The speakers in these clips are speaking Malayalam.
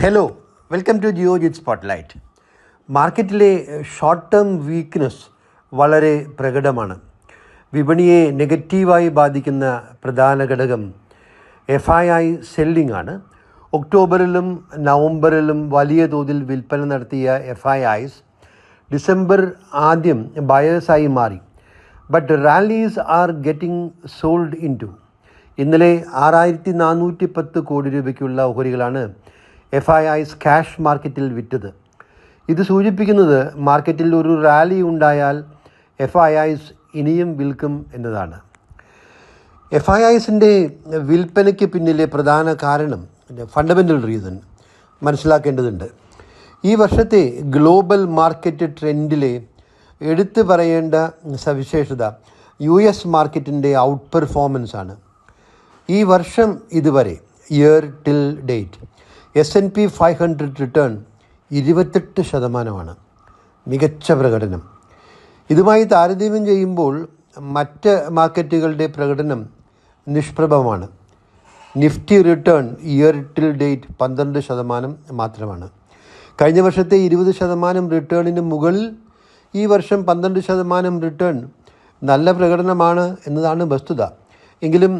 Hello, welcome to Geojit spotlight. മാർക്കറ്റിലെ ഷോർട്ട് ടേം വീക്ക്നെസ് വളരെ പ്രകടമാണ്. വിപണിയെ നെഗറ്റീവായി ബാധിക്കുന്ന പ്രധാന ഘടകം FII സെല്ലിംഗ് ആണ്. ഒക്ടോബറിലും നവംബറിലും വലിയ തോതിൽ വിൽപ്പന നടത്തിയ FIIs ഡിസംബർ ആദ്യം ബയേഴ്സായി മാറി. But rallies are getting sold into. ഇന്നലെ 6410 കോടി രൂപയ്ക്കുള്ള ഓഹരികളാണ് FIIs ക്യാഷ് മാർക്കറ്റിൽ വിറ്റത്. ഇത് സൂചിപ്പിക്കുന്നത് മാർക്കറ്റിൽ ഒരു റാലി ഉണ്ടായാൽ FIIs ഇനിയും വിൽക്കും എന്നതാണ്. FIIസിൻ്റെ വിൽപ്പനയ്ക്ക് പിന്നിലെ പ്രധാന കാരണം, ഫണ്ടമെൻ്റൽ റീസൺ മനസ്സിലാക്കേണ്ടതുണ്ട്. ഈ വർഷത്തെ ഗ്ലോബൽ മാർക്കറ്റ് ട്രെൻഡിലെ എടുത്തു പറയേണ്ട സവിശേഷത US മാർക്കറ്റിൻ്റെ ഔട്ട് പെർഫോമൻസ് ആണ്. ഈ വർഷം ഇതുവരെ year till date S&P 500 return 28%, മികച്ച പ്രകടനം. ഇതുമായി താരതമ്യം ചെയ്യുമ്പോൾ മറ്റ് മാർക്കറ്റുകളുടെ പ്രകടനം നിഷ്പ്രഭമാണ്. Nifty return year till date 12% മാത്രമാണ്. കഴിഞ്ഞ വർഷത്തെ 20% റിട്ടേണിന് മുകളിൽ ഈ വർഷം 12% റിട്ടേൺ നല്ല പ്രകടനമാണ് എന്നതാണ് വസ്തുത. എങ്കിലും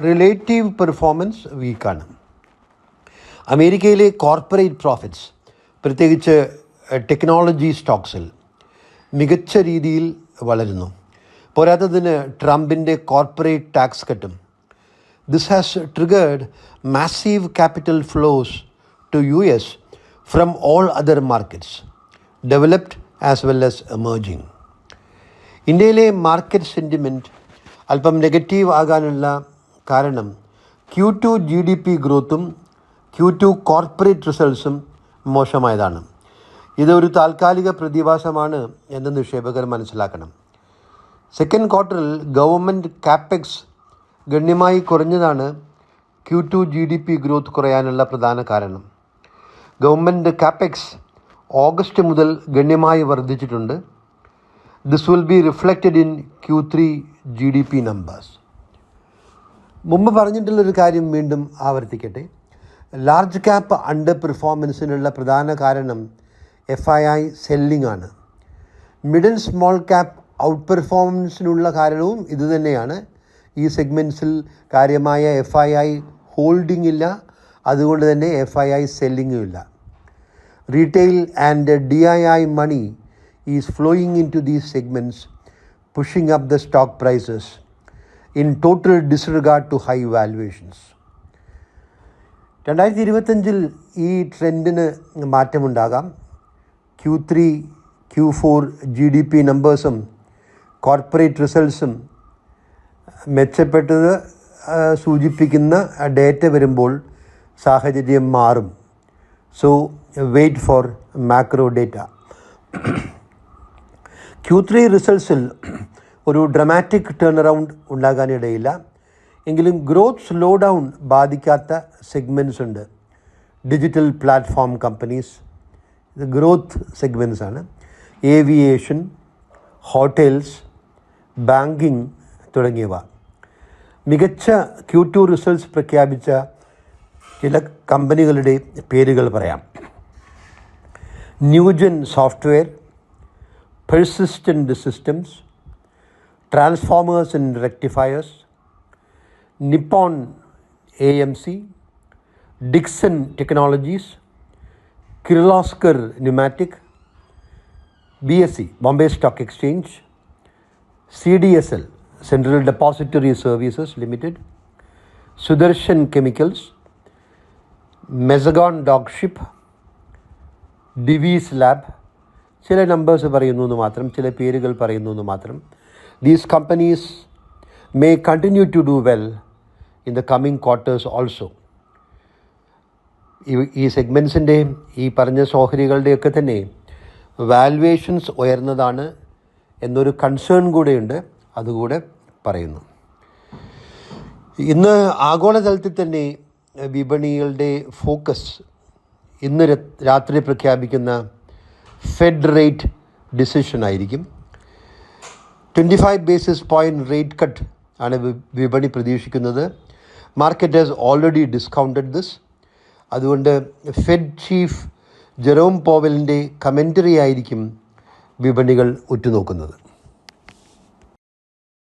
റിലേറ്റീവ് പെർഫോമൻസ് വീക്കാണ്. അമേരിക്കയിലെ കോർപ്പറേറ്റ് പ്രോഫിറ്റ്സ്, പ്രത്യേകിച്ച് ടെക്നോളജി സ്റ്റോക്സിൽ മികച്ച രീതിയിൽ വളരുന്നു. പോരാത്തതിന് ട്രംപിൻ്റെ കോർപ്പറേറ്റ് ടാക്സ് കട്ടും. This has triggered massive capital flows to US from all other markets, developed as well as emerging. ഇന്ത്യയിലെ മാർക്കറ്റ് സെൻറ്റിമെൻറ്റ് അല്പം നെഗറ്റീവ് ആകാനുള്ള കാരണം Q2 GDP ഗ്രോത്തും Q2 കോർപ്പറേറ്റ് റിസൾട്ട്സും മോശമായതാണ്. ഇതൊരു താൽക്കാലിക പ്രതിഭാസമാണ് എന്ന് നിക്ഷേപകർ മനസ്സിലാക്കണം. സെക്കൻഡ് ക്വാർട്ടറിൽ ഗവൺമെൻറ് കാപ്പെക്സ് ഗണ്യമായി കുറഞ്ഞതാണ് Q2 GDP ഗ്രോത്ത് കുറയാനുള്ള പ്രധാന കാരണം. ഗവൺമെൻറ് കാപ്പെക്സ് ഓഗസ്റ്റ് മുതൽ ഗണ്യമായി വർദ്ധിച്ചിട്ടുണ്ട്. This will be reflected in Q3 GDP numbers. മുമ്പ് പറഞ്ഞിട്ടുള്ളൊരു കാര്യം വീണ്ടും ആവർത്തിക്കട്ടെ. ലാർജ് ക്യാപ്പ് അണ്ടർ പെർഫോമൻസിനുള്ള പ്രധാന കാരണം FII സെല്ലിംഗ് ആണ്. Mid and small cap out പെർഫോമൻസിനുള്ള കാരണവും ഇതുതന്നെയാണ്. ഈ സെഗ്മെൻറ്റ്സിൽ കാര്യമായ FII ഹോൾഡിംഗ് ഇല്ല, അതുകൊണ്ട് തന്നെ FII സെല്ലിങ്ങും ഇല്ല. Retail and DII money is flowing into these segments, pushing up the stock prices in total disregard to high valuations. 2025 ഈ ട്രെൻഡിന് മാറ്റമുണ്ടാകാം. Q3 Q4 GDP നമ്പേഴ്സും കോർപ്പറേറ്റ് റിസൾട്ട്സും മെച്ചപ്പെട്ടത് സൂചിപ്പിക്കുന്ന ഡേറ്റ വരുമ്പോൾ സാഹചര്യം മാറും. So wait for macro data. Q3 റിസൾട്ട്സിൽ ഒരു ഡ്രമാറ്റിക് ടേൺ അറൗണ്ട് ഉണ്ടാകാനിടയില്ല. എങ്കിലും ഗ്രോത്ത് സ്ലോ ഡൗൺ ബാധിക്കാത്ത സെഗ്മെൻറ്റ്സ് ഉണ്ട്. ഡിജിറ്റൽ പ്ലാറ്റ്ഫോം കമ്പനീസ്, ഇത് ഗ്രോത്ത് സെഗ്മെൻറ്റ്സ് ആണ്. ഏവിയേഷൻ, ഹോട്ടൽസ്, ബാങ്കിങ് തുടങ്ങിയവ. മികച്ച Q2 റിസൾട്ട്സ് പ്രഖ്യാപിച്ച ചില കമ്പനികളുടെ പേരുകൾ പറയാം. Newgen software, persistent systems, transformers and rectifiers, Nippon AMC, Dixon technologies, Kirloskar pneumatic, BSE Bombay stock exchange, CDSL central depository services limited, Sudarshan chemicals, Mazagon dock ship, Divi's lab. ചില നമ്പേഴ്സ് പറയുന്നു എന്ന് മാത്രം, ചില പേരുകൾ പറയുന്നു എന്ന് മാത്രം. These companies may continue to do well in the coming quarters also. ഈ സെഗ്മെൻറ്റ്സിൻ്റെ ഈ പറഞ്ഞ ഓഹരികളുടെയൊക്കെ തന്നെ വാല്യുവേഷൻസ് ഉയർന്നതാണ് എന്നൊരു കൺസേൺ കൂടെയുണ്ട്, അതുകൂടെ പറയുന്നു. ഇന്ന് ആഗോളതലത്തിൽ തന്നെ വിപണികളുടെ ഫോക്കസ് ഇന്ന് രാത്രി പ്രഖ്യാപിക്കുന്ന ഫെഡ് റേറ്റ് ഡിസിഷൻ ആയിരിക്കും. 25 ബേസിസ് പോയിൻറ്റ് റേറ്റ് കട്ട് ആണ് വിപണി പ്രതീക്ഷിക്കുന്നത്. Market has already discounted this. അതുകൊണ്ട് ഫെഡ് ചീഫ് ജെറോം പോവലിൻ്റെ കമൻ്ററി ആയിരിക്കും വിപണികൾ ഉറ്റുനോക്കുന്നത്.